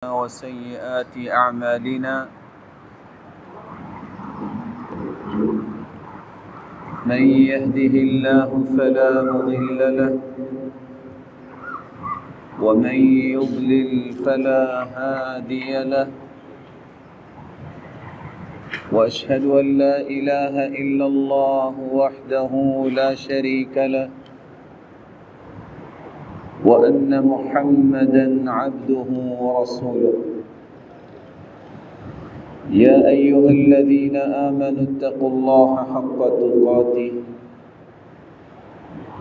وسيئات أعمالنا من يهده الله فلا مضل له ومن يضلل فلا هادي له وأشهد أن لا إله إلا الله وحده لا شريك له وأن محمدًا عبده ورسوله يا أيها الذين آمنوا اتقوا الله حق تقاته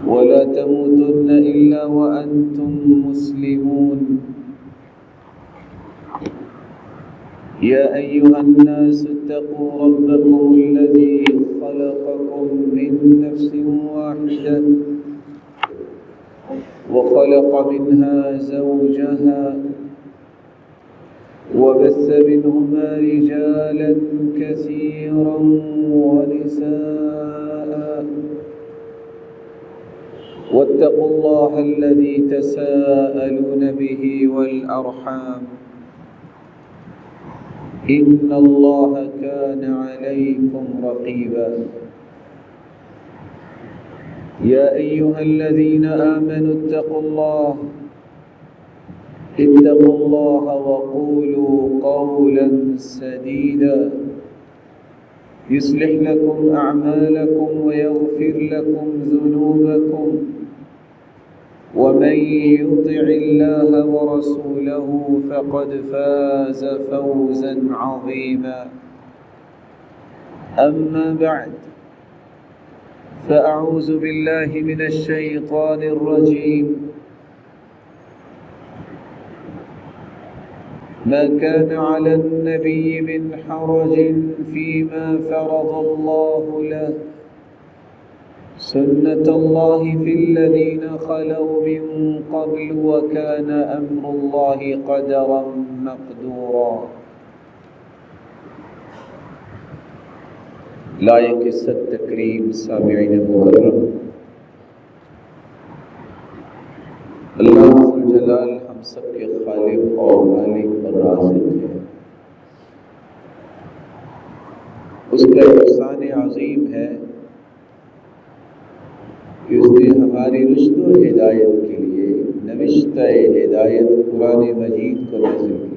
ولا تموتن إلا وأنتم مسلمون يا أيها الناس اتقوا ربكم الذي خلقكم من نفس واحدة وخلق منها زوجها وبث منهما رجالا كثيرا ونساء واتقوا الله الذي تساءلون به والأرحام إن الله كان عليكم رقيبا يا أيها الذين آمنوا اتقوا الله وقولوا قولا سديدا يصلح لكم أعمالكم ويغفر لكم ذنوبكم ومن يطع الله ورسوله فقد فاز فوزا عظيما أما بعد فأعوذ بالله من الشيطان الرجيم ما كان على النبي من حرج فيما فرض الله له سنة الله في الذين خلوا من قبل وكان أمر الله قدرا مقدورا لائق عزت تکریم سامعین مکرم، اللہ ذوالجلال ہم سب کے خالق اور مالک اور رازق ہے۔ اس کا احسان عظیم ہے کہ اس نے ہماری رشد و ہدایت کے لیے نوشتہ ہدایت قرآن مجید کو نازل کیا،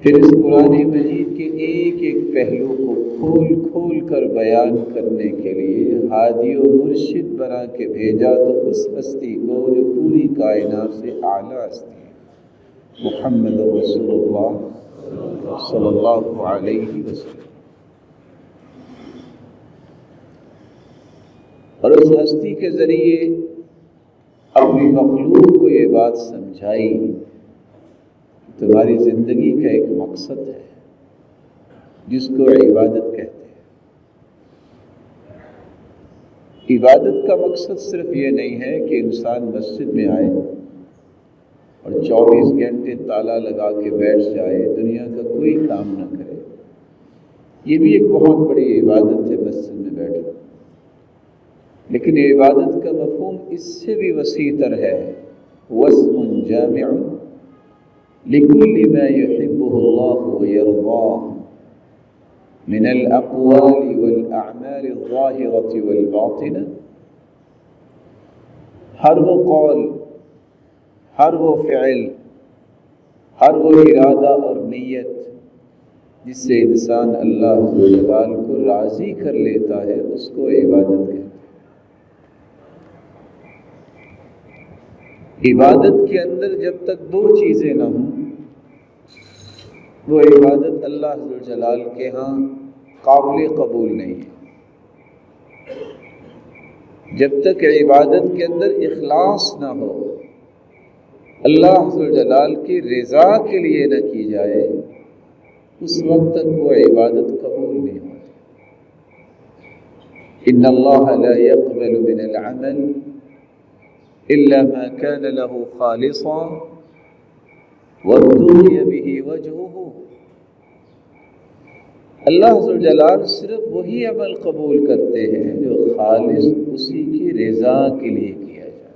پھر اس قرآن مجید کے ایک ایک پہلو کو کھول کھول کر بیان کرنے کے لیے ہادی و مرشد بنا کے بھیجا، تو اس ہستی کو جو پوری کائنات سے اعلیٰ ہستی ہے، محمد رسول اللہ صلی اللہ علیہ وسلم، اور اس ہستی کے ذریعے اپنی مخلوق کو یہ بات سمجھائی، تمہاری زندگی کا ایک مقصد ہے جس کو عبادت کہتے ہیں۔ عبادت کا مقصد صرف یہ نہیں ہے کہ انسان مسجد میں آئے اور 24 گھنٹے تالا لگا کے بیٹھ جائے، دنیا کا کوئی کام نہ کرے۔ یہ بھی ایک بہت بڑی عبادت ہے مسجد میں بیٹھنا، لیکن عبادت کا مفہوم اس سے بھی وسیع تر ہے، واسم جامع لكل ما يحبه الله ويرضاه من الأقوال والأعمال الظاهرة والباطنة، ہر وہ قول، ہر وہ فعل، ہر وہ ارادہ اور نیت جس سے انسان اللہ جلال کو راضی کر لیتا ہے، اس کو عبادت کہتے ہیں۔ عبادت کے اندر جب تک دو چیزیں نہ ہوں، وہ عبادت اللہ ذوالجلال کے ہاں قابل قبول نہیں ہے۔ جب تک عبادت کے اندر اخلاص نہ ہو، اللہ ذوالجلال کی رضا کے لیے نہ کی جائے، اس وقت تک وہ عبادت قبول نہیں ہوتی۔ ان اللہ لا يقبل من العمل إلا ما كان له خالصا وابتغي به وجهه، اللہ ذوالجلال صرف وہی عمل قبول کرتے ہیں جو خالص اسی کی رضا کے لیے کیا جائے۔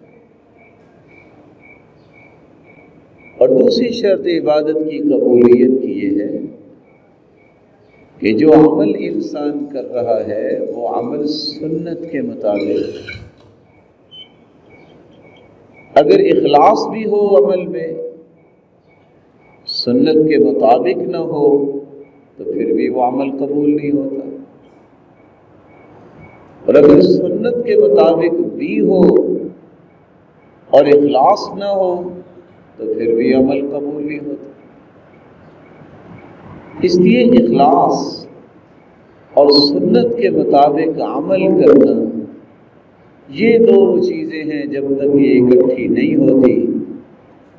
اور دوسری شرط عبادت کی قبولیت کی یہ ہے کہ جو عمل انسان کر رہا ہے وہ عمل سنت کے مطابق، اگر اخلاص بھی ہو عمل میں، سنت کے مطابق نہ ہو تو پھر بھی وہ عمل قبول نہیں ہوتا، اور اگر سنت کے مطابق بھی ہو اور اخلاص نہ ہو تو پھر بھی عمل قبول نہیں ہوتا۔ اس لیے اخلاص اور سنت کے مطابق عمل کرنا، یہ دو چیزیں ہیں جب تک یہ اکٹھی نہیں ہوتی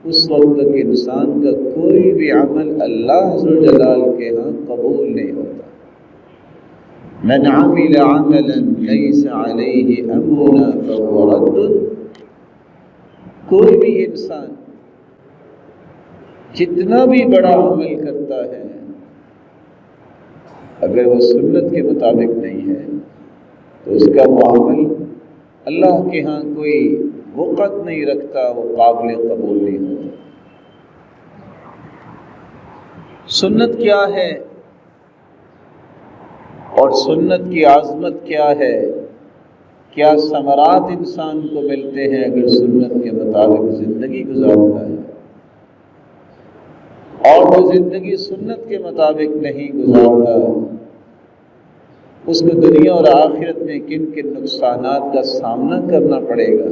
اس وقت تک انسان کا کوئی بھی عمل اللہ ذو جلال کے ہاں قبول نہیں ہوتا۔ من عمل عملا لیس علیہ امرنا فہو رد، کوئی بھی انسان جتنا بھی بڑا عمل کرتا ہے اگر وہ سنت کے مطابق نہیں ہے تو اس کا وہ عمل اللہ کے ہاں کوئی وقت نہیں رکھتا، وہ قابل قبول نہیں ہوتا۔ سنت کیا ہے اور سنت کی عظمت کیا ہے، کیا ثمرات انسان کو ملتے ہیں اگر سنت کے مطابق زندگی گزارتا ہے، اور وہ زندگی سنت کے مطابق نہیں گزارتا اس کو دنیا اور آخرت میں کن کن نقصانات کا سامنا کرنا پڑے گا۔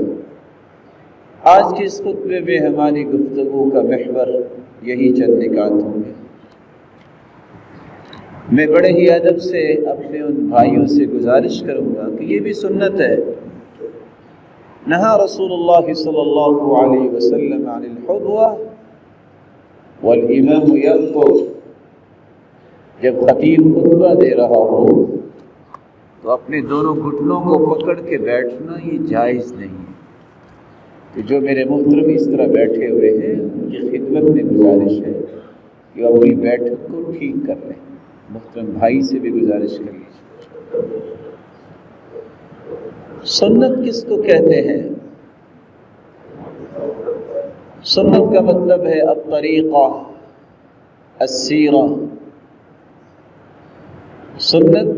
آج کے اس خطبے میں ہماری گفتگو کا محور یہی چند نکات ہوں گے۔ میں بڑے ہی ادب سے اپنے ان بھائیوں سے گزارش کروں گا کہ یہ بھی سنت ہے، نہا رسول اللہ صلی اللہ علیہ وسلم عن الحدوہ والامام یخطب، جب خطیب خطبہ دے رہا ہو تو اپنے دونوں گھٹنوں کو پکڑ کے بیٹھنا یہ جائز نہیں ہے۔ کہ جو میرے محترم اس طرح بیٹھے ہوئے ہیں ان کی خدمت میں گزارش ہے کہ وہ اپنی بیٹھک کو ٹھیک کر لیں، محترم بھائی سے بھی گزارش کر لیجیے۔ سنت کس کو کہتے ہیں؟ سنت کا مطلب ہے الطریقہ، السیرہ۔ سنت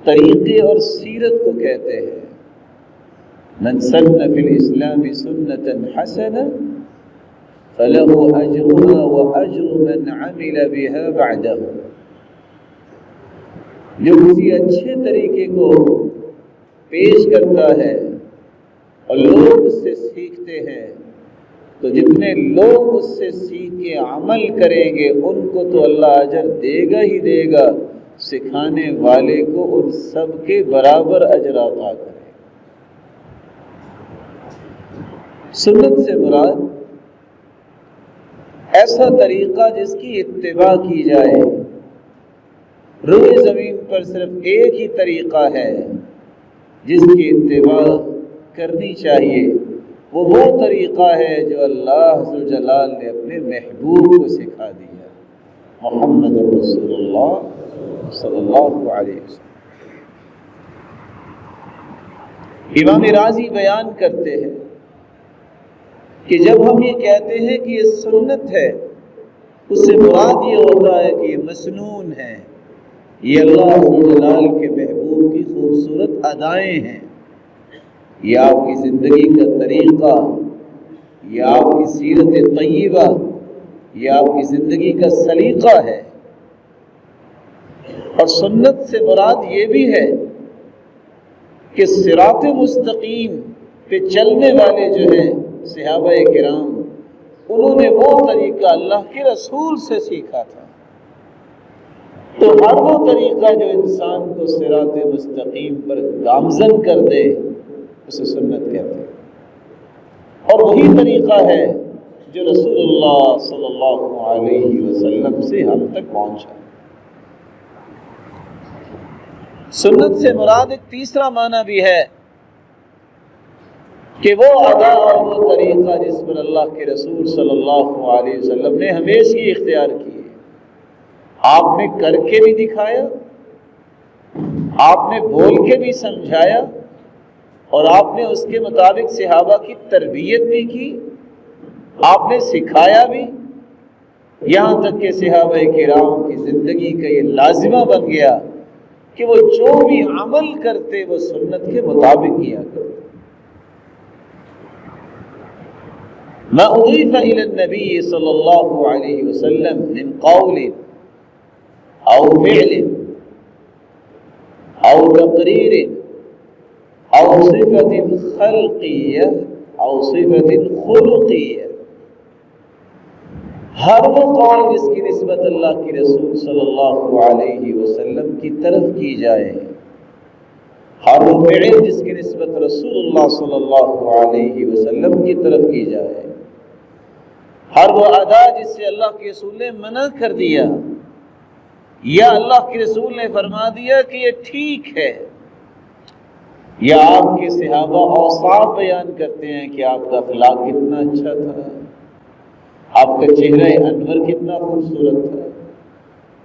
طریقے اور سیرت کو کہتے ہیں۔ من سن فی الاسلام سنتا حسنہ فلہ اجرها واجر من عمل بها بعدہ، جو کسی اچھے طریقے کو پیش کرتا ہے اور لوگ اس سے سیکھتے ہیں تو جتنے لوگ اس سے سیکھ کے عمل کریں گے ان کو تو اللہ اجر دے گا ہی دے گا، سکھانے والے کو ان سب کے برابر اجر عطا کرے۔ سنت سے مراد ایسا طریقہ جس کی اتباع کی جائے۔ روئے زمین پر صرف ایک ہی طریقہ ہے جس کی اتباع کرنی چاہیے، وہ طریقہ ہے جو اللہ ذو جلال نے اپنے محبوب کو سکھا دیا، محمد رسول اللہ صلی اللہ علیہ وسلم۔ امام راضی بیان کرتے ہیں کہ جب ہم یہ کہتے ہیں کہ یہ سنت ہے، اس سے مراد یہ ہوتا ہے کہ یہ مسنون ہے، یہ اللہ ذو جلال کے محبوب کی خوبصورت ادائیں ہیں، یہ آپ کی زندگی کا طریقہ، یہ آپ کی سیرت طیبہ، یہ آپ کی زندگی کا سلیقہ ہے۔ اور سنت سے مراد یہ بھی ہے کہ صراط مستقیم پہ چلنے والے جو ہیں صحابہ کرام، انہوں نے وہ طریقہ اللہ کے رسول سے سیکھا تھا۔ تو ہر وہ طریقہ جو انسان کو صراط مستقیم پر گامزن کر دے اسے سنت کہتے ہیں، اور وہی طریقہ ہے جو رسول اللہ صلی اللہ علیہ وسلم سے ہم تک پہنچا۔ سنت سے مراد ایک تیسرا معنی بھی ہے کہ وہ ادا اور وہ طریقہ جس پر اللہ کے رسول صلی اللہ علیہ وسلم نے ہمیشہ اختیار کی ہے۔ آپ نے کر کے بھی دکھایا، آپ نے بول کے بھی سمجھایا، اور آپ نے اس کے مطابق صحابہ کی تربیت بھی کی، آپ نے سکھایا بھی، یہاں تک کہ صحابہ کرام کی زندگی کا یہ لازمہ بن گیا کہ وہ جو بھی عمل کرتے وہ سنت کے مطابق کیا کرتے۔ ما اضیف الی النبی صلی اللہ علیہ وسلم من قول او فعل او تقریر او صفت خلقیہ او صفت خلقیہ، ہر وہ قول جس کی نسبت اللہ کے رسول صلی اللہ علیہ وسلم کی طرف کی جائے، ہر وہ فعل جس کی نسبت رسول اللہ صلی اللہ علیہ وسلم کی طرف کی جائے، ہر وہ ادا جس سے اللہ کے رسول نے منع کر دیا یا اللہ کے رسول نے فرما دیا کہ یہ ٹھیک ہے، یا آپ کے صحابہ اوصاف بیان کرتے ہیں کہ آپ کا اخلاق کتنا اچھا تھا، آپ کا چہرہ انور کتنا خوبصورت تھا،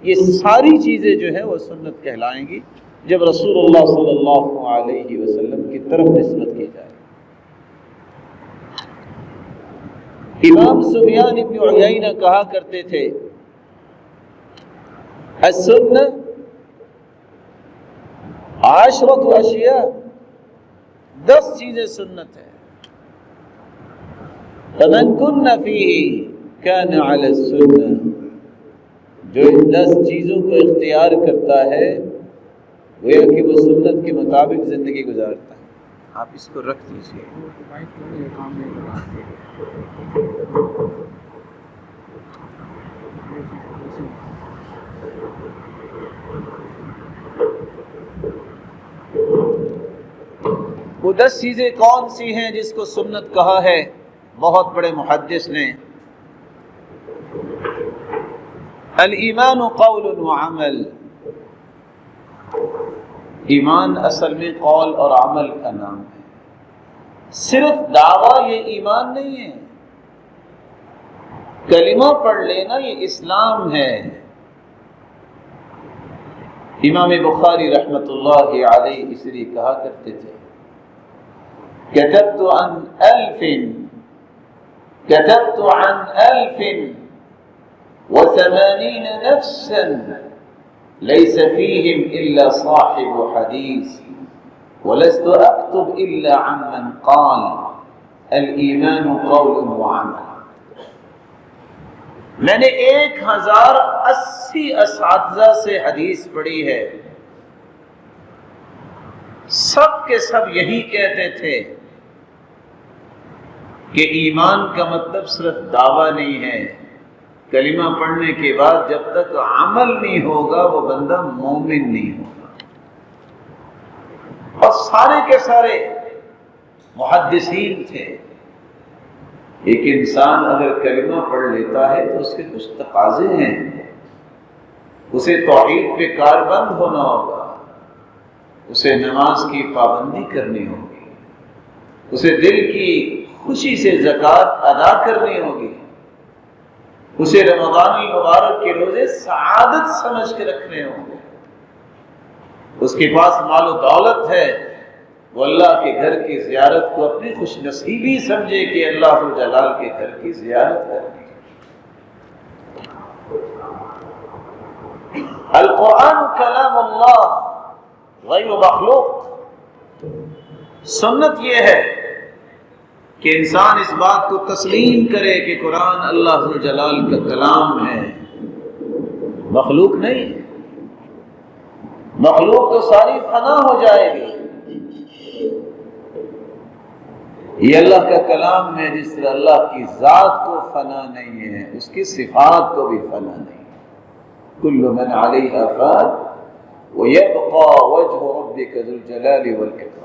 یہ ساری چیزیں جو ہے وہ سنت کہلائیں گی جب رسول اللہ صلی اللہ علیہ وسلم کی طرف نسبت کی جائے۔ امام سفیان ابن عیینہ کہا کرتے تھے السنہ عشرۃ اشیاء، 10 چیزیں سنت ہے، فمن کن فیہ کان علی السنہ، جو ان 10 چیزوں کو اختیار کرتا ہے گویا کہ وہ سنت کے مطابق زندگی گزارتا ہے۔ آپ اس کو رکھ دیجیے۔ وہ 10 چیزیں کون سی ہیں جس کو سنت کہا ہے؟ بہت بڑے محدث نے الایمان قول و عمل، ایمان اصل میں قول اور عمل کا نام ہے، صرف دعویٰ یہ ایمان نہیں ہے، کلمہ پڑھ لینا یہ اسلام ہے۔ امام بخاری رحمۃ اللہ علیہ اس لیے کہا کرتے تھے كتبت عن 1080 نفسا ليس فيهم إلا صاحب حديث ولست أكتب إلا عمن قال الإيمان قول وعمل۔ میں نے 1080 اساتذہ سے حدیث پڑھی ہے، سب کے سب یہی کہتے تھے کہ ایمان کا مطلب صرف دعویٰ نہیں ہے، کلمہ پڑھنے کے بعد جب تک عمل نہیں ہوگا وہ بندہ مومن نہیں ہوگا۔ اور سارے کے سارے محدثین تھے، ایک انسان اگر کلمہ پڑھ لیتا ہے تو اس کے کچھ تقاضے ہیں، اسے توحید پہ کاربند ہونا ہوگا، اسے نماز کی پابندی کرنی ہوگی، اسے دل کی خوشی سے زکوٰۃ ادا کرنی ہوگی، اسے رمضان المبارک کے روزے سعادت سمجھ کے رکھنے ہوں گے، اس کے پاس مال و دولت ہے، وہ اللہ کے گھر کی زیارت کو اپنی خوش نصیبی سمجھے کہ اللہ جلال کے گھر کی زیارت کرنی ہے۔ القرآن کلام اللہ غیر مخلوق، سنت یہ ہے کہ انسان اس بات کو تسلیم کرے کہ قرآن اللہ جلال کا کلام ہے، مخلوق نہیں ہے، مخلوق تو ساری فنا ہو جائے گی، یہ اللہ کا کلام ہے، جس طرح اللہ کی ذات کو فنا نہیں ہے اس کی صفات کو بھی فنا نہیں ہے۔ کل من علیہا فان ویبقى وجہ ربک ذو الجلال والاکرام،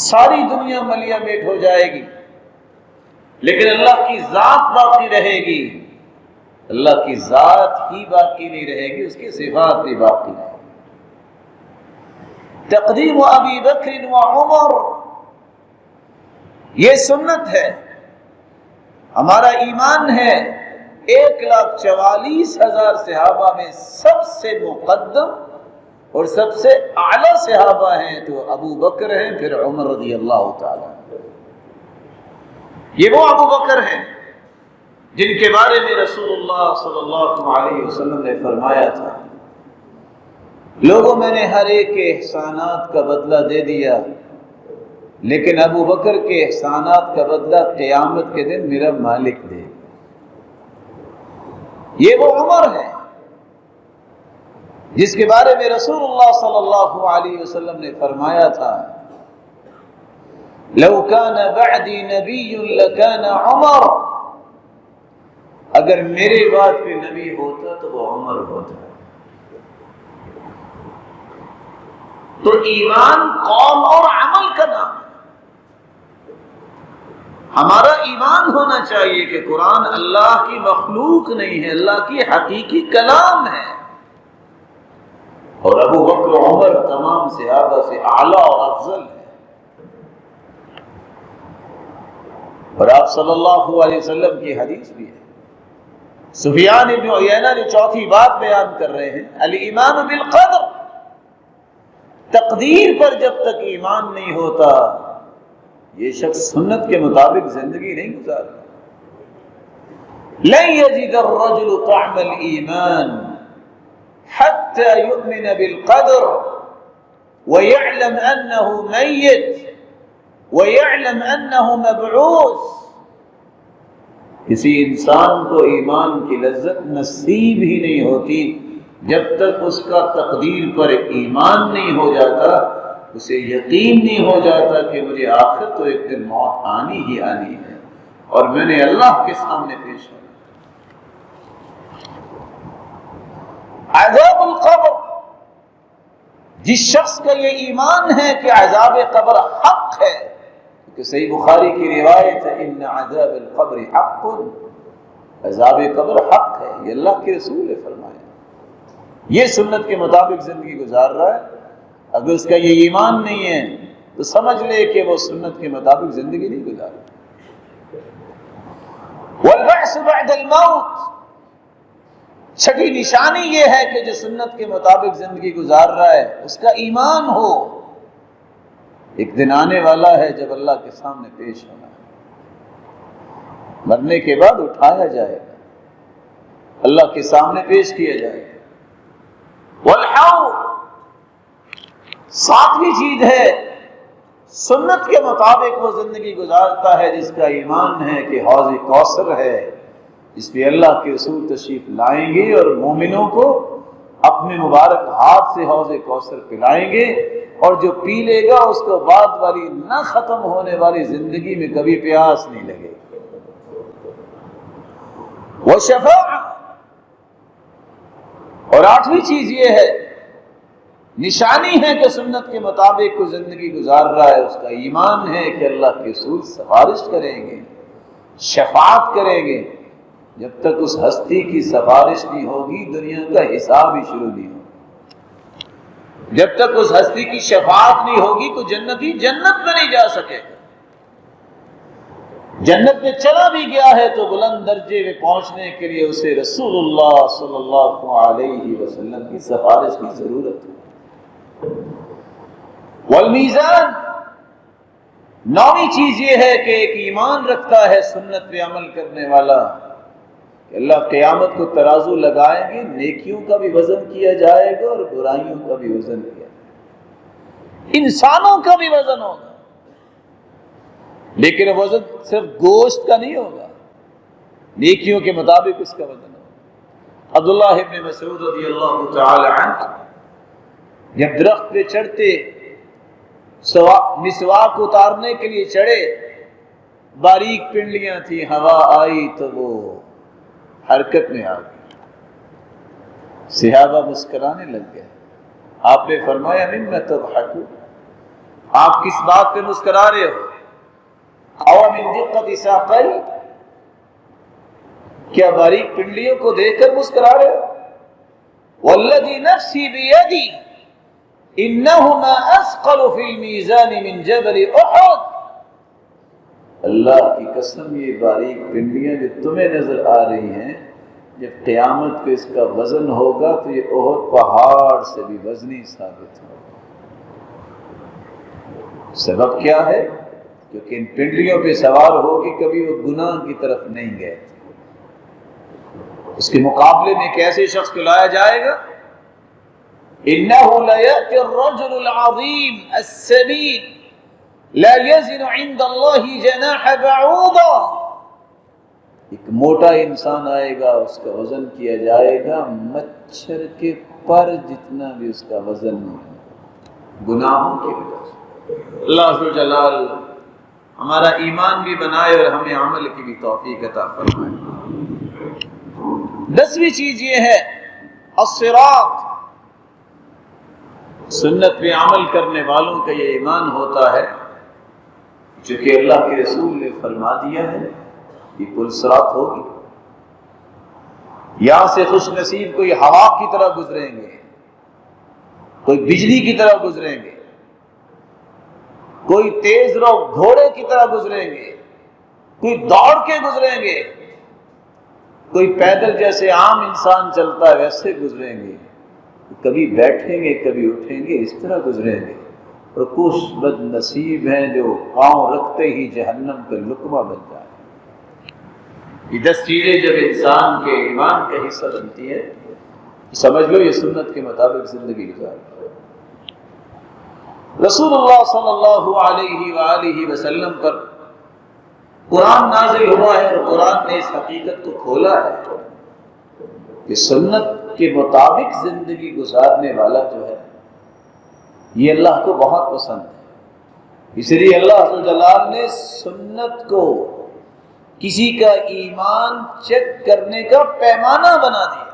ساری دنیا ملیہ میٹ ہو جائے گی لیکن اللہ کی ذات باقی رہے گی، اللہ کی ذات ہی باقی نہیں رہے گی، اس کی صفات بھی باقی رہے گی۔ تقدیم ابی بکر و عمر یہ سنت ہے، ہمارا ایمان ہے 1,44,000 صحابہ میں سب سے مقدم اور سب سے اعلیٰ صحابہ ہیں تو ابو بکر ہیں، پھر عمر رضی اللہ تعالیٰ۔ یہ وہ ابو بکر ہیں جن کے بارے میں رسول اللہ صلی اللہ علیہ وسلم نے فرمایا تھا، لوگوں میں نے ہر ایک کے احسانات کا بدلہ دے دیا، لیکن ابو بکر کے احسانات کا بدلہ قیامت کے دن میرا مالک دے۔ یہ وہ عمر ہے جس کے بارے میں رسول اللہ صلی اللہ علیہ وسلم نے فرمایا تھا، لو کان بعدی نبی لکان عمر، اگر میرے بعد کوئی نبی ہوتا تو وہ عمر ہوتا۔ تو ایمان قول اور عمل کا نام ہے۔ ہمارا ایمان ہونا چاہیے کہ قرآن اللہ کی مخلوق نہیں ہے، اللہ کی حقیقی کلام ہے، اور ابو بکر و عمر تمام صحابہ سے اعلیٰ اور افضل ہے۔ اور آپ صلی اللہ علیہ وسلم کی حدیث بھی ہے، سفیان ابن عیینہ نے چوتھی بات بیان کر رہے ہیں، الایمان بالقدر، تقدیر پر جب تک ایمان نہیں ہوتا یہ شخص سنت کے مطابق زندگی نہیں گزارتا۔ لن یجد الرجل طعم الایمان حتى يؤمن بالقدر ويعلم انه ميت ويعلم انه مبعوث۔ کسی انسان کو ایمان کی لذت نصیب ہی نہیں ہوتی جب تک اس کا تقدیر پر ایمان نہیں ہو جاتا، اسے یقین نہیں ہو جاتا کہ مجھے آخر تو ایک دن موت آنی ہی آنی ہے اور میں نے اللہ کے سامنے پیش ہونا۔ عذاب القبر، جس شخص کا یہ ایمان ہے کہ عذاب قبر حق ہے، کہ صحیح بخاری کی روایت ہے، ان عذاب القبر حق، عذاب قبر حق ہے، یہ اللہ کے رسول نے فرمایا۔ یہ سنت کے مطابق زندگی گزار رہا ہے، اگر اس کا یہ ایمان نہیں ہے تو سمجھ لے کہ وہ سنت کے مطابق زندگی نہیں گزار رہا۔ والبعث بعد الموت، چھٹی نشانی یہ ہے کہ جو سنت کے مطابق زندگی گزار رہا ہے اس کا ایمان ہو، ایک دن آنے والا ہے جب اللہ کے سامنے پیش ہونا ہے، مرنے کے بعد اٹھایا جائے گا، اللہ کے سامنے پیش کیا جائے گا۔ والحوض، ساتویں چیز ہے سنت کے مطابق وہ زندگی گزارتا ہے جس کا ایمان ہے کہ حوض کوثر ہے، جس پہ اللہ کے رسول تشریف لائیں گے اور مومنوں کو اپنے مبارک ہاتھ سے حوض کوثر پلائیں گے، اور جو پی لے گا اس کو بعد والی نہ ختم ہونے والی زندگی میں کبھی پیاس نہیں لگے گی۔ وہ شفاعت، اور آٹھویں چیز یہ ہے، نشانی ہے کہ سنت کے مطابق کوئی زندگی گزار رہا ہے، اس کا ایمان ہے کہ اللہ کے رسول سفارش کریں گے، شفاعت کریں گے۔ جب تک اس ہستی کی سفارش نہیں ہوگی دنیا کا حساب ہی شروع نہیں ہوگا۔ جب تک اس ہستی کی شفاعت نہیں ہوگی تو جنتی جنت میں نہیں جا سکے گا۔ جنت میں چلا بھی گیا ہے تو بلند درجے میں پہنچنے کے لیے اسے رسول اللہ صلی اللہ علیہ وسلم کی سفارش کی ضرورت ہے۔ والمیزان، نویں چیز یہ ہے کہ ایک ایمان رکھتا ہے سنت پہ عمل کرنے والا کہ اللہ قیامت کو ترازو لگائیں گے، نیکیوں کا بھی وزن کیا جائے گا اور برائیوں کا بھی وزن کیا جائے گا، انسانوں کا بھی وزن ہوگا، لیکن وزن صرف گوشت کا نہیں ہوگا، نیکیوں کے مطابق اس کا وزن ہوگا۔ عبداللہ ابن مسعود رضی اللہ تعالی عنہ جب درخت پہ چڑھتے مسواک اتارنے کے لیے چڑھے، باریک پنڈلیاں تھیں، ہوا آئی تو وہ حرکت میں آ گئی، صحابہ مسکرانے لگ گئے۔ آپ نے فرمایا مما تضحکون، آپ کس بات پہ مسکرا رہے ہو؟ او من دقت ساقی، کیا باریک پنڈلیوں کو دیکھ کر مسکرا رہے ہو؟ والذی نفسی بیدی انہما اثقل فی المیزان من جبل احد، اللہ کی قسم یہ باریک پنڈلیاں جو تمہیں نظر آ رہی ہیں، جب قیامت کو اس کا وزن ہوگا تو یہ احد پہاڑ سے بھی وزنی ثابت ہوگا۔ سبب کیا ہے؟ کیونکہ ان پنڈلیوں پہ سوار ہو کے کبھی وہ گناہ کی طرف نہیں گئے تھے۔ اس کے مقابلے میں ایک ایسے شخص کو لایا جائے گا، إِنَّهُ لَيَأْتِي الرَّجُلُ الْعَظِيمُ السَّمِينُ لَا يَزِنُ عِنْدَ اللَّهِ جَنَاحَ بَعُوضَةٍ، ایک موٹا انسان آئے گا، اس کا وزن کیا جائے گا مچھر کے پر جتنا بھی اس کا وزن نہیں، گناہوں کی وجہ سے۔ اللہ عز و جلال ہمارا ایمان بھی بنائے اور ہمیں عمل کی بھی توفیق عطا فرمائے۔ 10ویں چیز یہ ہے الصراط، سنت پہ عمل کرنے والوں کا یہ ایمان ہوتا ہے، جو کہ اللہ کے رسول نے فرما دیا ہے یہ پل صراط ہوگی، یہاں سے خوش نصیب کوئی ہوا کی طرح گزریں گے، کوئی بجلی کی طرح گزریں گے، کوئی تیز رو گھوڑے کی طرح گزریں گے، کوئی دوڑ کے گزریں گے، کوئی پیدل جیسے عام انسان چلتا ہے ویسے گزریں گے، کبھی بیٹھیں گے کبھی اٹھیں گے، اس طرح گزریں گے، اور کچھ بد نصیب ہیں جو پاؤں رکھتے ہی جہنم کا لقمہ بن جائے۔ یہ 10 چیزیں جب انسان کے ایمان کا حصہ بنتی ہے، سمجھ لو یہ سنت کے مطابق زندگی گزار۔ رسول اللہ صلی اللہ علیہ وآلہ وسلم پر قرآن نازل ہوا ہے، اور قرآن نے اس حقیقت کو کھولا ہے کہ سنت کے مطابق زندگی گزارنے والا جو ہے یہ اللہ کو بہت پسند ہے۔ اس لیے اللہ عز و جلال نے سنت کو کسی کا ایمان چیک کرنے کا پیمانہ بنا دیا۔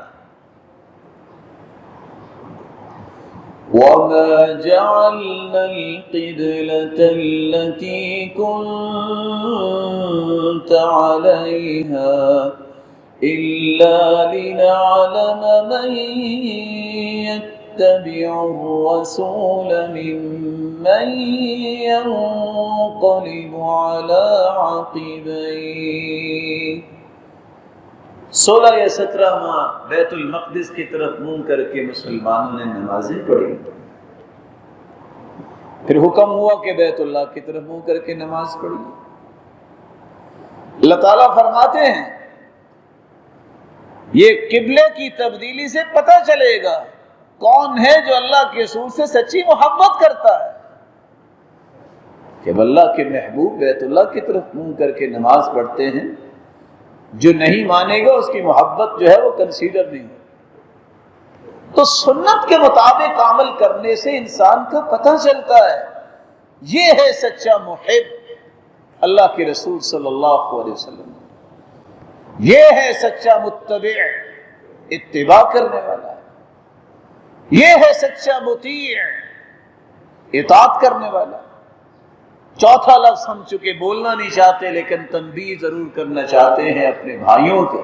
وَمَا جَعَلْنَا الْقِبْلَةَ الَّتِي كُنْتَ عَلَيْهَا إِلَّا لِنَعْلَمَ مَنْ يَتَّبِعُ الرَّسُولَ مِمَّنْ يَنْقَلِبُ عَلَى عَقِبَيْهِ۔ 16 یا 17 ماہ بیت المقدس کی طرف منہ کر کے مسلمانوں نے نمازیں پڑھی، پھر حکم ہوا کہ بیت اللہ کی طرف منہ کر کے نماز پڑھی۔ اللہ تعالیٰ فرماتے ہیں یہ قبلے کی تبدیلی سے پتہ چلے گا کون ہے جو اللہ کے رسول سے سچی محبت کرتا ہے۔ جب اللہ کے محبوب بیت اللہ کی طرف منہ کر کے نماز پڑھتے ہیں، جو نہیں مانے گا اس کی محبت جو ہے وہ کنسیڈر نہیں ہے۔ تو سنت کے مطابق عمل کرنے سے انسان کا پتہ چلتا ہے یہ ہے سچا محب اللہ کے رسول صلی اللہ علیہ وسلم، یہ ہے سچا متبع اتباع کرنے والا، یہ ہے سچا مطیع اطاعت کرنے والا۔ چوتھا لفظ ہم چونکہ بولنا نہیں چاہتے لیکن تنبیہ ضرور کرنا چاہتے ہیں اپنے بھائیوں کے،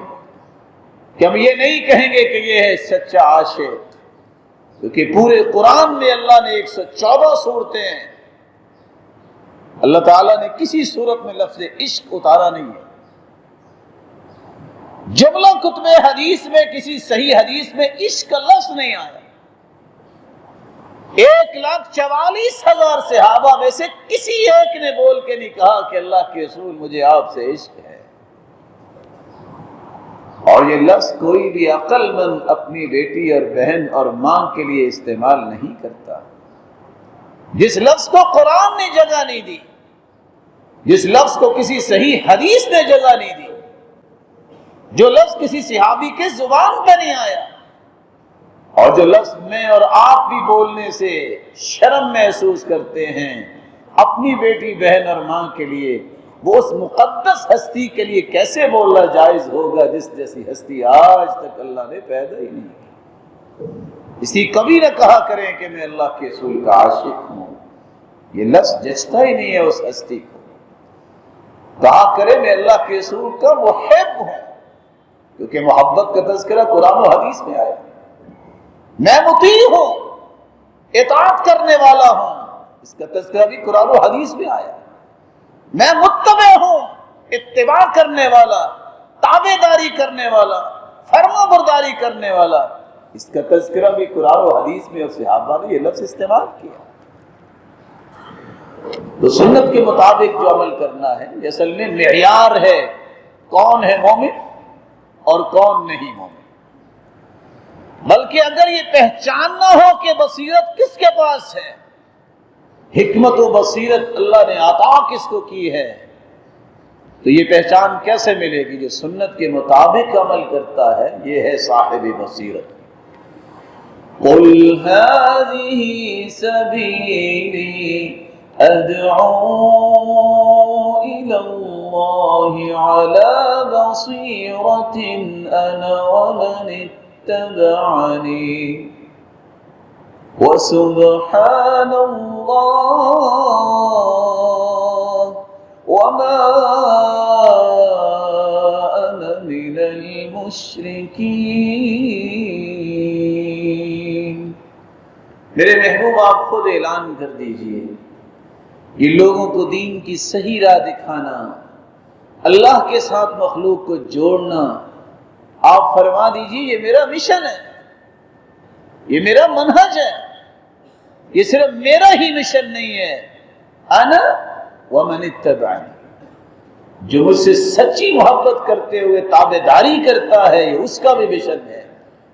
کہ ہم یہ نہیں کہیں گے کہ یہ ہے سچا عاشق، کیونکہ پورے قرآن میں اللہ نے 114 صورتیں ہیں، اللہ تعالیٰ نے کسی صورت میں لفظ عشق اتارا نہیں ہے۔ جملہ کتب حدیث میں کسی صحیح حدیث میں عشق کا لفظ نہیں آیا۔ 1,44,000 صحابہ میں سے کسی ایک نے بول کے نہیں کہا کہ اللہ کے رسول مجھے آپ سے عشق ہے۔ اور یہ لفظ کوئی بھی عقل مند اپنی بیٹی اور بہن اور ماں کے لیے استعمال نہیں کرتا۔ جس لفظ کو قرآن نے جگہ نہیں دی، جس لفظ کو کسی صحیح حدیث نے جگہ نہیں دی، جو لفظ کسی صحابی کے زبان پہ نہیں آیا، اور جو لفظ میں اور آپ بھی بولنے سے شرم محسوس کرتے ہیں اپنی بیٹی بہن اور ماں کے لیے، وہ اس مقدس ہستی کے لیے کیسے بولنا جائز ہوگا جس جیسی ہستی آج تک اللہ نے پیدا ہی نہیں کی۔ اسی کبھی نہ کہا کریں کہ میں اللہ کے رسول کا عاشق ہوں، یہ لفظ جچتا ہی نہیں ہے اس ہستی کو۔ کہا کرے میں اللہ کے رسول کا محب ہوں، کیونکہ محبت کا تذکرہ قرآن و حدیث میں آیا۔ میں مطیع ہوں، اطاعت کرنے والا ہوں، اس کا تذکرہ بھی قرآن و حدیث میں آیا۔ میں متبع ہوں، اتباع کرنے والا، تابع داری کرنے والا، فرما برداری کرنے والا، اس کا تذکرہ بھی قرآن و حدیث میں اور صحابہ نے یہ لفظ استعمال کیا۔ تو سنت کے مطابق جو عمل کرنا ہے یہ اصل میں معیار ہے کون ہے مومن اور کون نہیں مومن۔ بلکہ اگر یہ پہچاننا ہو کہ بصیرت کس کے پاس ہے، حکمت و بصیرت اللہ نے عطا کس کو کی ہے، تو یہ پہچان کیسے ملے گی؟ جو سنت کے مطابق عمل کرتا ہے یہ ہے صاحب بصیرت۔ قُلْ هَذِهِ سَبِيلِي أَدْعُو إِلَى اللَّهِ عَلَى بَصِيرَةٍ أَنَا وَمَنِ اتَّبَعَنِي وَسُبْحَانَ اللَّهِ وَمَا أَنَا مِنَ الْمُشْرِكِينَ۔ میرے محبوب آپ خود اعلان کر دیجئے، یہ لوگوں کو دین کی صحیح راہ دکھانا، اللہ کے ساتھ مخلوق کو جوڑنا، آپ فرما دیجئے یہ میرا مشن ہے، یہ میرا منہج ہے، یہ صرف میرا ہی مشن نہیں ہے۔ انا ومن اتبعنی، جو مجھ سے سچی محبت کرتے ہوئے تابعداری کرتا ہے یہ اس کا بھی مشن ہے۔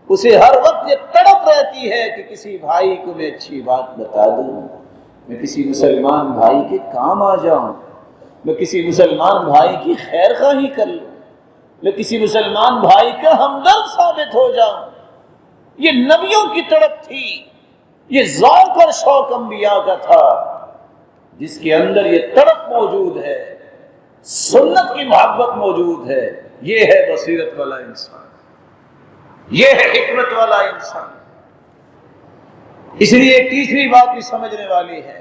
اسے ہر وقت یہ تڑپ رہتی ہے کہ کسی بھائی کو میں اچھی بات بتا دوں، میں کسی مسلمان بھائی کے کام آ جاؤں، میں کسی مسلمان بھائی کی خیر خواہی کر لوں، میں کسی مسلمان بھائی کا ہمدرد ثابت ہو جاؤں۔ یہ نبیوں کی تڑپ تھی، یہ ذوق اور شوق انبیاء کا تھا، جس کے اندر یہ تڑپ موجود ہے، سنت کی محبت موجود ہے۔ یہ ہے بصیرت والا انسان، یہ ہے حکمت والا انسان۔ اس لیے ایک تیسری بات بھی سمجھنے والی ہے،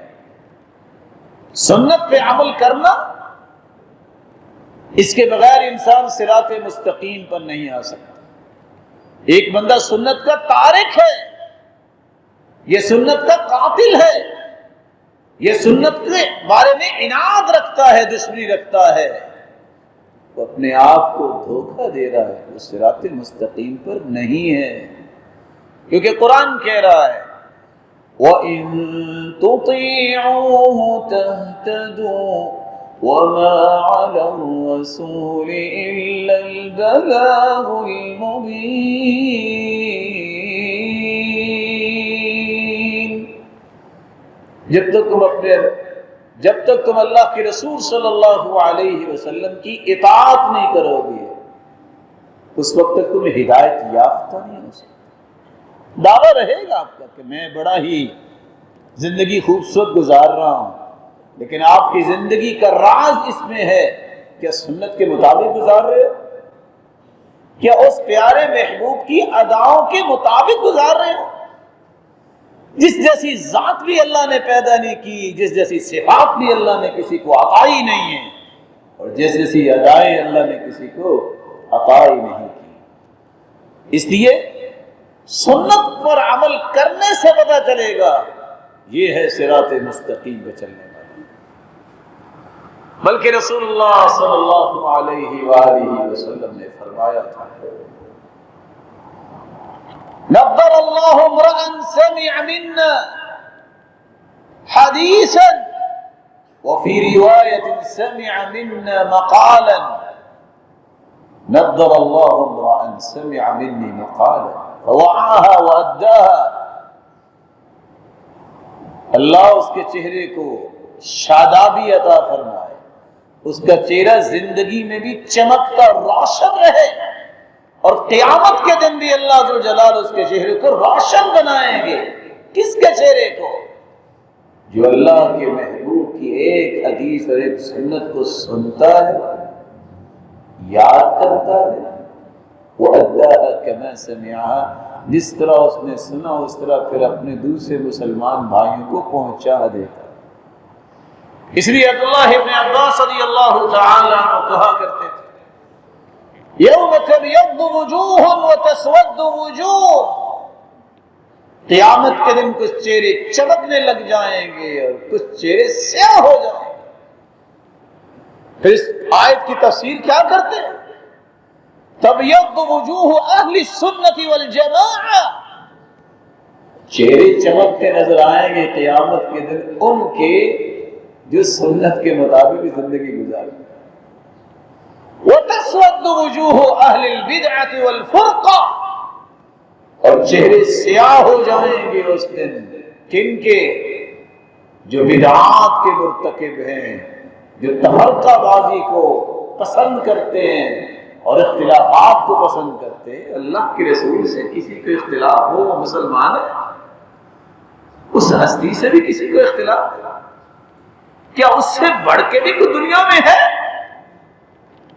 سنت پہ عمل کرنا، اس کے بغیر انسان صراط مستقیم پر نہیں آ سکتا۔ ایک بندہ سنت کا تارک ہے، یہ سنت کا قاتل ہے، یہ سنت کے بارے میں عناد رکھتا ہے، دشمنی رکھتا ہے، وہ اپنے آپ کو دھوکہ دے رہا ہے، وہ صراط مستقیم پر نہیں ہے۔ کیونکہ قرآن کہہ رہا ہے وَإِن تُطِيعُوهُ تَهْتَدُوا وَمَا عَلَى الرَّسُولِ إِلَّا الْبَلَاغُ الْمُبِينُ۔ جب تک تم اللہ کے رسول صلی اللہ علیہ وسلم کی اطاعت نہیں کرو گے، اس وقت تک تم ہدایت یافتہ نہیں ہو سکتے۔ دعویٰ رہے گا آپ کا کہ میں بڑا ہی زندگی خوبصورت گزار رہا ہوں، لیکن آپ کی زندگی کا راز اس میں ہے کیا سنت کے مطابق گزار رہے ہو؟ کیا اس پیارے محبوب کی اداؤں کے مطابق گزار رہے ہو؟ جس جیسی ذات بھی اللہ نے پیدا نہیں کی، جس جیسی صفات بھی اللہ نے کسی کو عطا ہی نہیں ہے، اور جس جیسی ادائیں اللہ نے کسی کو عطا ہی نہیں کی۔ اس لیے سنت پر عمل کرنے سے پتہ چلے گا یہ ہے صراط مستقیم پہ چلنے والا۔ بلکہ رسول اللہ صلی اللہ علیہ وآلہ وسلم نے فرمایا تھا نبر اللہ امرأ سمع منا حدیثا وفی روایت سمع منا مقالا، نبر اللہ امرأ سمع منی مقالا فوعاها وأداها۔ اللہ اس کے چہرے کو شادابی عطا فرمائے، اس کا چہرہ زندگی میں بھی چمکتا روشن رہے، اور قیامت کے دن بھی اللہ ذو جلال اس کے چہرے کو روشن بنائیں گے۔ کس کے چہرے کو؟ جو اللہ کے محبوب کی ایک حدیث اور ایک سنت کو سنتا ہے، یاد کرتا ہے، وَأَدَّاهَا كَمَا سَمِعَهَا، جس طرح اس نے سنا اس طرح پھر اپنے دوسرے مسلمان بھائیوں کو پہنچا دیتا ہے۔ اس لیے عبداللہ ابن عباس رضی اللہ تعالی عنہ کہا کرتے تھے یوم تبیض وجوہ وتسود وجوہ، قیامت کے دن کچھ چہرے چمکنے لگ جائیں گے اور کچھ چہرے سیاہ ہو جائیں گے۔ پھر اس آیت کی تفسیر کیا کرتے ہیں؟ تبیض وجوہ اہل السنت والجماعہ، چہرے چمکتے نظر آئیں گے قیامت کے دن ان کے جو سنت کے مطابق زندگی گزارے۔ وَتَسْوَدُّ وُجُوهُ أَهْلِ الْبِدْعَةِ وَالْفُرْقَةِ، اور چہرے سیاہ ہو جائیں گے اس دن کن کے؟ جو بدعات کے مرتکب ہیں، جو تفرقہ بازی کو پسند کرتے ہیں اور اختلافات کو پسند کرتے ہیں۔ اللہ کے رسول سے کسی کو اختلاف ہو وہ مسلمان ہے؟ اس ہستی سے بھی کسی کو اختلاف ہے؟ کیا اس سے بڑھ کے بھی کوئی دنیا میں ہے؟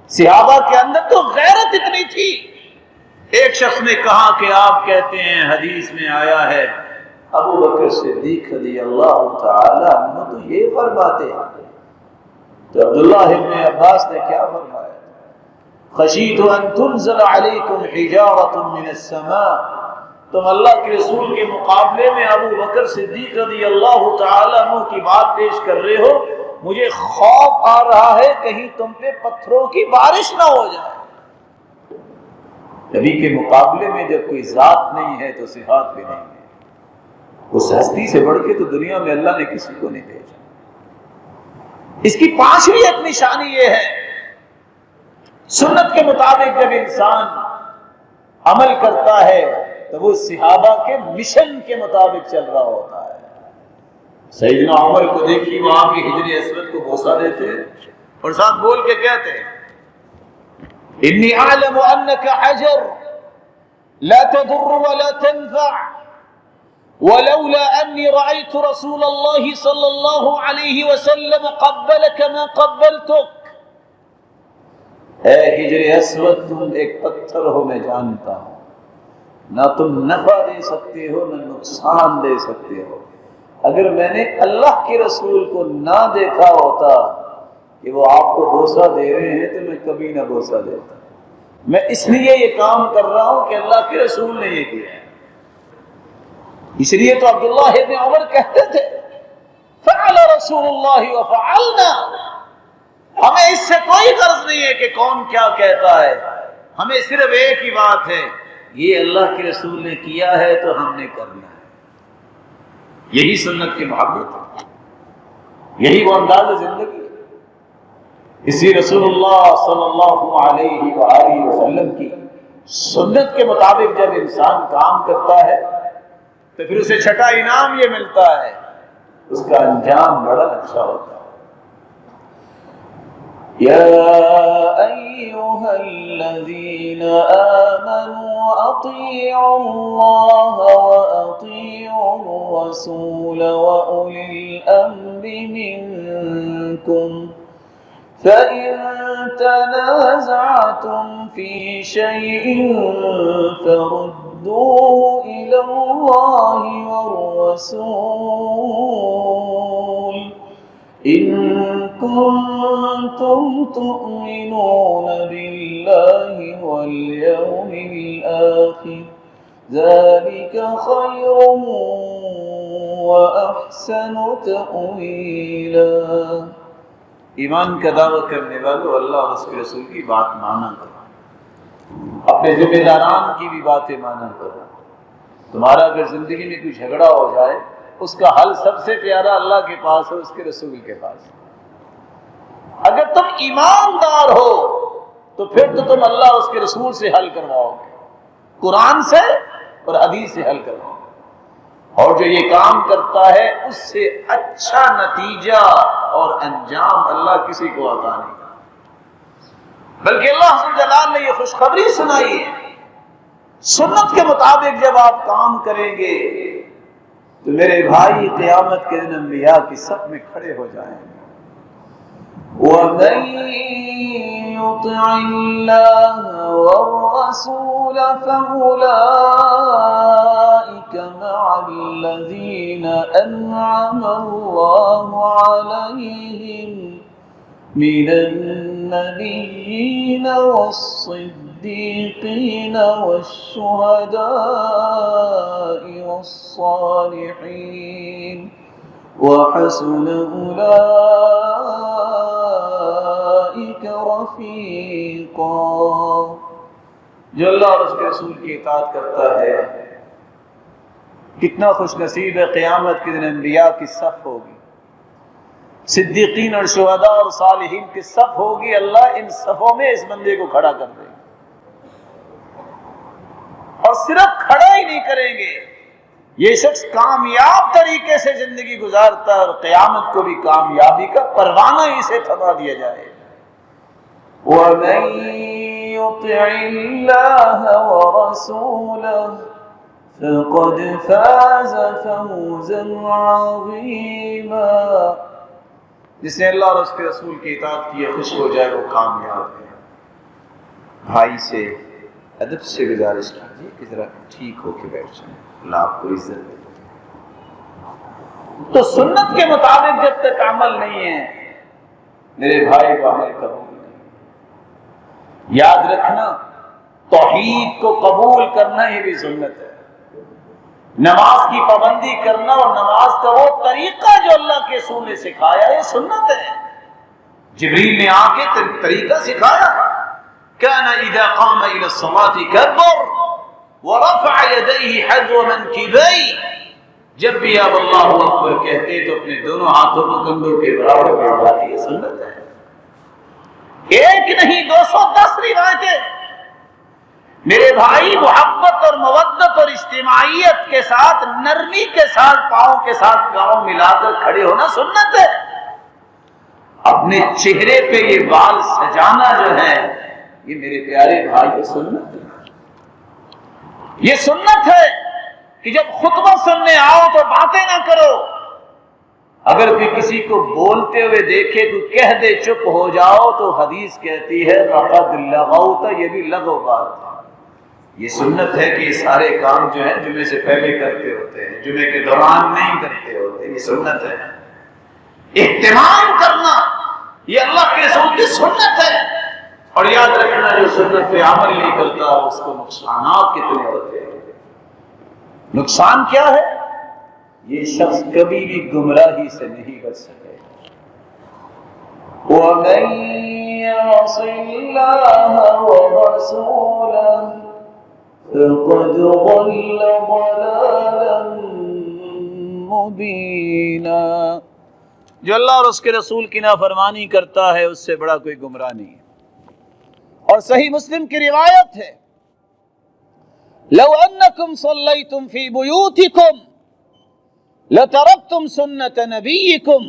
صحابہ کے اندر تو غیرت اتنی تھی۔ ایک شخص نے کہا کہ آپ کہتے ہیں حدیث میں آیا ہے ابو بکر صدیق رضی اللہ تعالی عنہ تو یہ فرماتے ہیں، تو عبداللہ ابن عباس نے کیا فرمایا؟ خشیت ان تنزل علیکم حجارۃ من السماء، تم اللہ کے رسول کے مقابلے میں ابو بکر صدیق رضی اللہ تعالی عنہ کی بات پیش کر رہے ہو، مجھے خوف آ رہا ہے کہیں تم پہ پتھروں کی بارش نہ ہو جائے۔ نبی کے مقابلے میں جب کوئی ذات نہیں ہے تو صفات بھی نہیں ہے۔ اس ہستی سے بڑھ کے تو دنیا میں اللہ نے کسی کو نہیں بھیجا۔ اس کی پانچویں ایک نشانی یہ ہے، سنت کے مطابق جب انسان عمل کرتا ہے تو وہ صحابہ کے مشن کے مطابق چل رہا ہوتا ہے۔ سیدنا عمر کو دیکھیے، وہ آپ کے حجر اسود کو بوسہ دیتے اور ساتھ بول کے کہتے ہیں انی اعلم انک حجر لا تضر ولا تنفع ولولا انی رأیت رسول اللہ صلی اللہ علیہ وسلم قبلک ما قبلتک۔ اے حجر اسود، تم ایک پتھر ہو، میں جانتا ہوں، نہ تم نفع دے سکتے ہو نہ نقصان دے سکتے ہو۔ اگر میں نے اللہ کے رسول کو نہ دیکھا ہوتا کہ وہ آپ کو بوسہ دے رہے ہیں تو میں کبھی نہ بوسہ دیتا۔ میں اس لیے یہ کام کر رہا ہوں کہ اللہ کے رسول نے یہ کیا ہے۔ اس لیے تو عبداللہ ابن عمر کہتے تھے فعل رسول اللہ وفعلنا، ہمیں اس سے کوئی غرض نہیں ہے کہ کون کیا کہتا ہے، ہمیں صرف ایک ہی بات ہے، یہ اللہ کے رسول نے کیا ہے تو ہم نے کرنا ہے۔ یہی سنت کی محبت ہے، یہی وہ انداز زندگی ہے۔ اسی رسول اللہ صلی اللہ علیہ وآلہ وسلم کی سنت کے مطابق جب انسان کام کرتا ہے تو پھر اسے چھٹا انعام یہ ملتا ہے، اس کا انجام بڑا اچھا ہوتا ہے۔ یا ایھا الذین آمنوا اطیعوا اللہ واطیعوا الرسول واولی الامر منکم فَإِن تَنَازَعْتُمْ فِي شَيْءٍ فَرُدُّوهُ إِلَى اللَّهِ وَالرَّسُولِ إِن كُنتُمْ تُؤْمِنُونَ بِاللَّهِ وَالْيَوْمِ الْآخِرِ ذَلِكَ خَيْرٌ وَأَحْسَنُ تَأْوِيلًا۔ ایمان کا دعویٰ کرنے والوں، اللہ اور اس کے رسول کی بات مانا کرو، اپنے ذمہ داران کی بھی باتیں مانا کرو۔ تمہارا اگر زندگی میں کوئی جھگڑا ہو جائے، اس کا حل سب سے پیارا اللہ کے پاس ہے، اس کے رسول کے پاس ہے۔ اگر تم ایماندار ہو تو پھر تو تم اللہ اور اس کے رسول سے حل کرواؤ گے، قرآن سے اور حدیث سے حل کرواؤ گے۔ اور جو یہ کام کرتا ہے اس سے اچھا نتیجہ اور انجام اللہ کسی کو عطا نہیں کرتا۔ بلکہ اللہ سبحانہ جلال نے یہ خوشخبری سنائی ہے، سنت کے مطابق جب آپ کام کریں گے تو میرے بھائی قیامت کے دن انبیاء کی صف میں کھڑے ہو جائیں گے۔ وَمَن يُطِعِ اللَّهَ وَالرَّسُولَ فَأُولَٰئِكَ مَعَ الَّذِينَ أَنْعَمَ اللَّهُ عَلَيْهِم مِّنَ النَّبِيِّينَ وَالصِّدِّيقِينَ وَالشُّهَدَاءِ وَالصَّالِحِينَ وَحَسُنَ أُولَٰئِكَ رَفِيقًا۔ جو اللہ اور اس کے رسول کی اطاعت کرتا ہے کتنا خوش نصیب ہے، قیامت کے دن انبیاء کی صف ہوگی، صدیقین اور شہداء اور صالحین کی صف ہوگی، اللہ ان صفوں میں اس بندے کو کھڑا کر دے گا، اور صرف کھڑا ہی نہیں کریں گے، یہ شخص کامیاب طریقے سے زندگی گزارتا ہے اور قیامت کو بھی کامیابی کا پروانہ ہی سے تھما دیا جائے۔ وَمَن يُطِعِ اللَّهَ وَرَسُولَهُ فَقَدْ فَازَ فَوْزًا عَظِيمًا، جس نے اللہ اور اس کے رسول کی اطاعت کی خوش ہو جائے وہ کامیاب ہے۔ بھائی سے ادب سے گزارش کیجیے کہ ذرا ٹھیک ہو کے بیٹھ جائیں، اللہ آپ کو عزت دے۔ تو سنت کے مطابق جب تک عمل نہیں ہے میرے بھائی کو عمل قبول نہیں۔ یاد رکھنا، توحید کو قبول کرنا ہی بھی سنت ہے۔ نماز کی پابندی کرنا اور نماز کا وہ طریقہ جو اللہ کے رسول نے سکھایا یہ سنت ہے۔ جبریل نے آ کے طریقہ سکھایا، كان اذا قام الى الصلاة كبر ورفع يديه حذو منكبيه، جب بھی آپ اللہ اکبر کہتے تو اپنے دونوں ہاتھوں کو کندھوں کے برابر اٹھاتے، یہ سنت ہے۔ ایک نہیں 210 روایتیں۔ میرے بھائی محبت اور مودت اور اجتماعیت کے ساتھ، نرمی کے ساتھ، پاؤں کے ساتھ پاؤں ملا کر کھڑے ہونا سنت ہے۔ اپنے چہرے پہ یہ بال سجانا جو ہے یہ میرے پیارے بھائی سنت ہے۔ یہ سنت ہے کہ جب خطبہ سننے آؤ تو باتیں نہ کرو، اگر کوئی کسی کو بولتے ہوئے دیکھے تو کہہ دے چپ ہو جاؤ، تو حدیث کہتی ہے فقد لغوت، یہ بھی لغو بات ہے۔ یہ سنت ہے کہ یہ سارے کام جو ہیں جمعے سے پہلے کرتے ہوتے ہیں، جمعے کے دوران نہیں کرتے ہوتے، یہ سنت ہے۔ اہتمام کرنا یہ اللہ کے رسول کی سنت ہے، اور یاد رکھنا جو سنت پہ عمل نہیں کرتا اس کو نقصانات کتنے ہوتے ہیں۔ نقصان کیا ہے؟ یہ شخص کبھی بھی گمراہی سے نہیں بچ سکے۔ وَمَن يَعْصِ اللَّهَ وَرَسُولَهُ فَقَدْ ضَلَّ ضَلَالًا مُبِينًا، جو اللہ اور اس کے رسول کی نافرمانی کرتا ہے اس سے بڑا کوئی گمراہ نہیں ہے۔ اور صحیح مسلم کی روایت ہے، لو انکم صلیتم فی بیوتکم لترکتم سنت نبیکم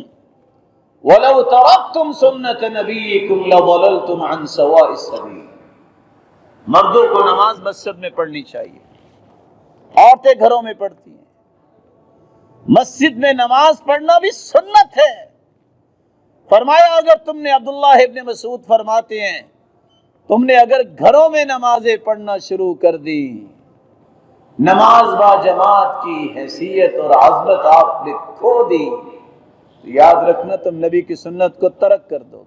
ولو ترکتم سنت نبیکم لضللتم عن سواء السبیل۔ مردوں کو نماز مسجد میں پڑھنی چاہیے، عورتیں گھروں میں پڑھتی ہیں۔ مسجد میں نماز پڑھنا بھی سنت ہے۔ فرمایا اگر تم نے، عبداللہ ابن مسعود فرماتے ہیں، تم نے اگر گھروں میں نمازیں پڑھنا شروع کر دی، نماز با جماعت کی حیثیت اور عظمت آپ نے کھو دی، تو یاد رکھنا تم نبی کی سنت کو ترک کر دو،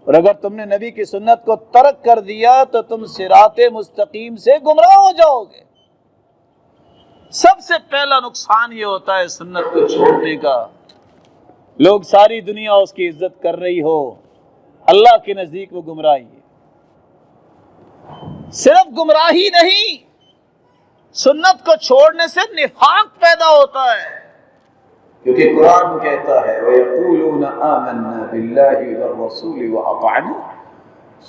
اور اگر تم نے نبی کی سنت کو ترک کر دیا تو تم صراط مستقیم سے گمراہ ہو جاؤ گے۔ سب سے پہلا نقصان یہ ہوتا ہے سنت کو چھوڑنے کا، لوگ ساری دنیا اس کی عزت کر رہی ہو، اللہ کے نزدیک وہ گمراہی ہے۔ صرف گمراہی نہیں، سنت کو چھوڑنے سے نفاق پیدا ہوتا ہے، کیونکہ قرآن کہتا ہے وَيَقُولُونَ آمَنَّا بِاللَّهِ وَالرَّسُولِ وَأَطَعْنَا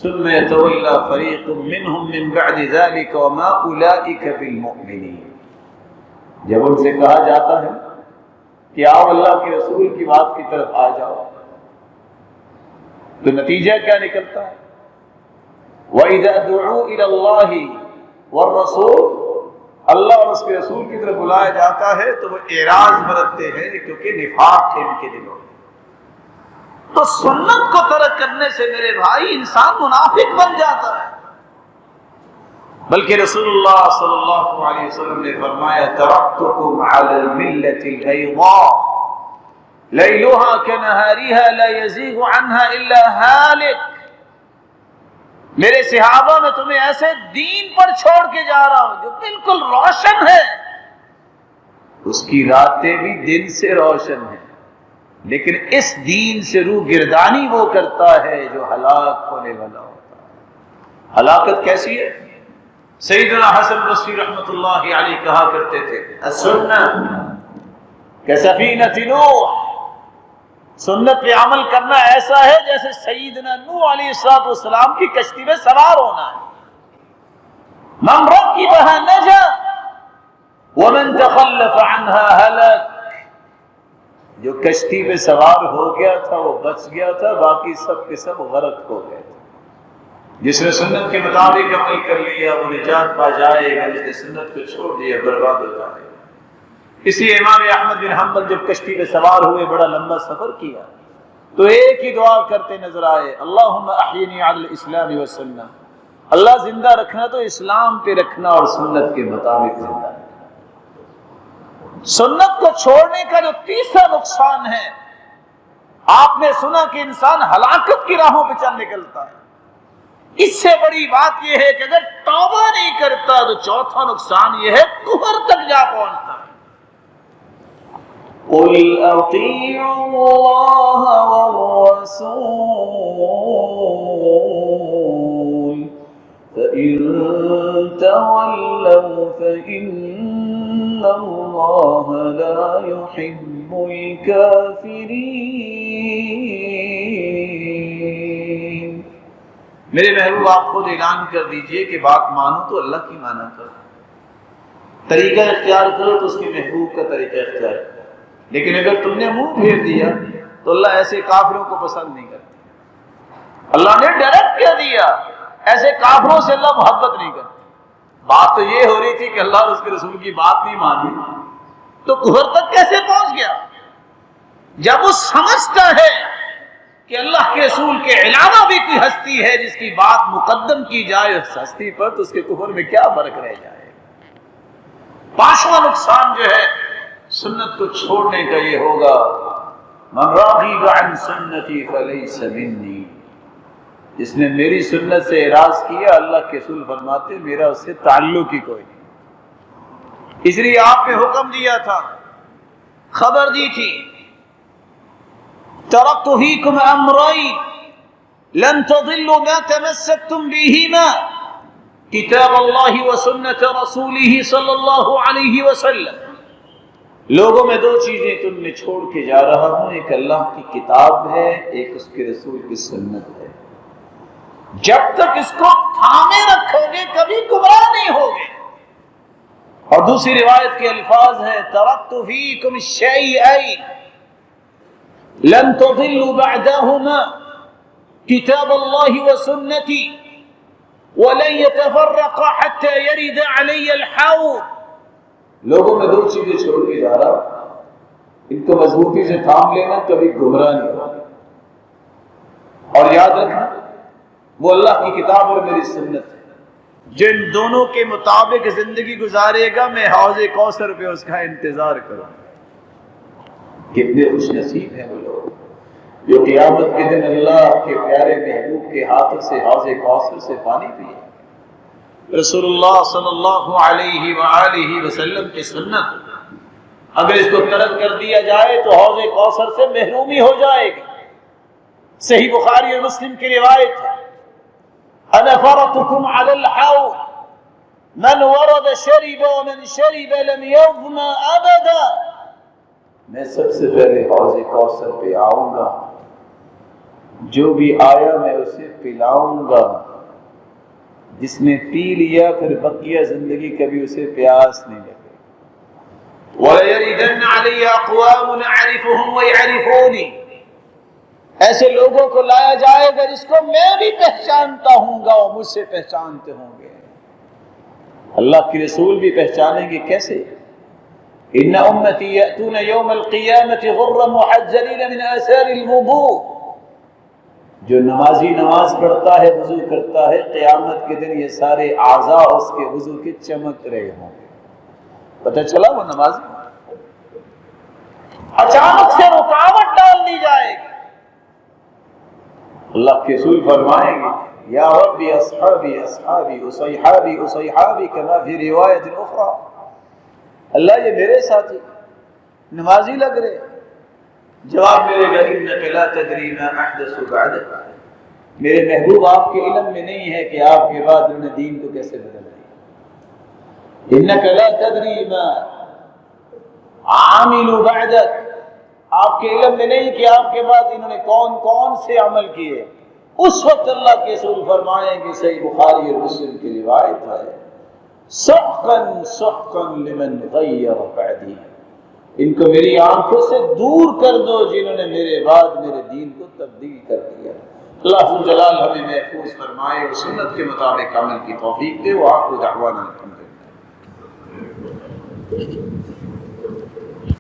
ثُمَّ يَتَوَلَّى فَرِيقٌ مِّنْهُم مِّن بَعْدِ ذَلِكَ وَمَا أُولَٰئِكَ بِالْمُؤْمِنِينَ۔ جب ان سے کہا جاتا ہے کہ آؤ اللہ کے رسول کی بات کی طرف آ جاؤ، تو نتیجہ کیا نکلتا ہے؟ وَإِذَا دُعُوا إِلَى اللَّهِ وَالرَّسُولِ، اللہ اور اس کے رسول کی طرف بلایا جاتا ہے تو وہ اعراض برتتے ہیں، کیونکہ نفاق ہے ان کے دلوں میں۔ تو سنت کو ترک کرنے سے میرے بھائی انسان منافق بن جاتا ہے۔ بلکہ رسول اللہ صلی اللہ علیہ وسلم نے فرمایا ترکتکم علی الملۃ البیضاء لیلها کنہارها لا یزیغ عنها الا ہالک۔ میرے صحابہ میں تمہیں ایسے دین پر چھوڑ کے جا رہا ہوں جو بالکل روشن ہے، اس کی راتیں بھی دن سے روشن ہیں، لیکن اس دین سے روح گردانی وہ کرتا ہے جو ہلاک ہونے والا ہوتا ہے۔ ہلاکت کیسی ہے؟ سیدنا حسن بصری رحمۃ اللہ علیہ کہا کرتے تھے السنہ کسفینۃ نوح، سنت پہ عمل کرنا ایسا ہے جیسے سیدنا نوح علیہ السلام کی کشتی میں سوار ہونا ہے. من رکبها نجا ومن تخلف عنها هلك. جو کشتی پہ سوار ہو گیا تھا وہ بچ گیا تھا، باقی سب کے سب غرق ہو گئے تھے. جس نے سنت کے مطابق عمل کر لیا وہ نجات پا جائے گا، جس نے سنت کو چھوڑ دیا برباد ہو جائے گا. اسی امام احمد بن حنبل جب کشتی پہ سوار ہوئے، بڑا لمبا سفر کیا، تو ایک ہی دعا کرتے نظر آئے، اللہم احینی علی الاسلام والسنہ. اللہ زندہ رکھنا تو اسلام پہ رکھنا اور سنت کے مطابق زندہ رکھنا. سنت کو چھوڑنے کا جو تیسرا نقصان ہے، آپ نے سنا کہ انسان ہلاکت کی راہوں پہ چل نکلتا ہے. اس سے بڑی بات یہ ہے کہ اگر توبہ نہیں کرتا تو چوتھا نقصان یہ ہے کفر تک جا پہنچتا ہے. قُلْ أَطِيعُوا اللَّهَ وَالرَّسُولَ فَإِن تَوَلَّوْا فَإِنَّ اللَّهَ لَا يُحِبُّ الْكَافِرِينَ. میرے محبوب آپ خود اعلان کر دیجئے کہ بات مانو تو اللہ کی مانا کرو، طریقہ اختیار کرو تو اس کے محبوب کا طریقہ اختیار کرو. لیکن اگر تم نے منہ پھیر دیا تو اللہ ایسے کافروں کو پسند نہیں کرتا. اللہ نے ڈائریکٹ کہہ دیا ایسے کافروں سے اللہ محبت نہیں کرتا. بات تو یہ ہو رہی تھی کہ اللہ اور اس کے رسول کی بات نہیں مانی، تو کفر تک کیسے پہنچ گیا؟ جب وہ سمجھتا ہے کہ اللہ کے رسول کے علاوہ بھی کوئی ہستی ہے جس کی بات مقدم کی جائے اس ہستی پر، تو اس کے کفر میں کیا فرق رہ جائے. پانچواں نقصان جو ہے سنت کو چھوڑنے کا یہ ہوگا، من راغب عن سنتی فلیس منی. جس نے میری سنت سے اعراض کیا، اللہ کے رسول فرماتے میرا اس سے تعلق ہی کوئی نہیں. اس لیے آپ نے حکم دیا تھا، خبر دی تھی، ترکت فیکم امرین لن تضلوا ما تمسکتم بہما کتاب اللہ وسنت رسولہ صلی اللہ علیہ وسلم. لوگوں میں دو چیزیں تم نے چھوڑ کے جا رہا ہوں، ایک اللہ کی کتاب ہے، ایک اس کے رسول کی سنت ہے. جب تک اس کو تھامے رکھو گے کبھی گمراہ نہیں ہوگے. اور دوسری روایت کے الفاظ ہیں، ترکت فیکم شیئین لن تضلوا بعدہما کتاب اللہ وسنتی ولن يتفرقا حتى يرد علی الحوض. لوگوں میں دو چیزیں چھوڑ کے جا رہا ہوں، ان کو مضبوطی سے تھام لینا، کبھی گمراہ نہیں ہوگا. اور یاد رکھنا وہ اللہ کی کتاب اور میری سنت ہے، جن دونوں کے مطابق زندگی گزارے گا میں حوض کوثر پہ اس کا انتظار کروں. کتنے خوش نصیب ہیں وہ لوگ جو قیامت کے دن اللہ کے پیارے محبوب کے ہاتھ سے حوض کوثر سے پانی پیے. رسول اللہ صلی اللہ علیہ وآلہ وسلم کی سنت اگر اس کو ترک کر دیا جائے تو حوض کوثر سے محرومی ہو جائے گی. صحیح بخاری اور مسلم کی روایت ہے، انا فرطکم علی الحوض من ورد شرب ومن شرب لم یظمأ ابدا. میں سب سے پہلے حوض کوثر پہ آؤں گا، جو بھی آیا میں اسے پلاؤں گا، جس نے پی لیا پھر بقیہ زندگی کبھی اسے پیاس نہیں لگے. وَلَيَرِدَنَّ عَلَيَّ أَقْوَامٌ أَعْرِفُهُمْ وَيَعْرِفُونِي. ایسے لوگوں کو لایا جائے گا جس کو میں بھی پہچانتا ہوں گا اور مجھ سے پہچانتے ہوں گے. اللہ کے رسول بھی پہچانیں گے کیسے؟ ان امتی یأتون یوم القیامت غرا محجلین من آثار الوضوء. جو نمازی نماز پڑھتا ہے، وضو کرتا ہے، قیامت کے دن یہ سارے اعضاء اس کے وضو کے چمک رہے ہوں گے. پتہ چلا وہ نمازی اچانک سے رکاوٹ ڈال دی جائے گی. اللہ کے رسول فرمائیں گے، یا ربی اصحابی اصحابی اصحابی اصحابی کما فی روایت اخرى. اللہ یہ میرے ساتھی نمازی لگ رہے. جواب ملے گا، انک لا تدری ما احدث بعدک. میرے محبوب آپ کے علم میں نہیں ہے کہ آپ کے بعد انہوں نے دین کو کیسے بدل دیا. انک لا تدری ما عاملوا بعدک. آپ کے علم میں نہیں کہ آپ کے بعد انہوں نے کون کون سے عمل کیے. اس وقت اللہ کے رسول فرمائیں کہ صحیح بخاری اور مسلم کی روایت ہے سحقا سحقا لمن غیر بعدی، ان کو میری آنکھوں سے دور کر دو جنہوں نے میرے بعد میرے دین کو تبدیل کر دیا. اللہ جلال ہمیں محفوظ فرمائے اور سنت کے مطابق عمل کی توفیق دے. وآخر دعوانا الحمدللہ.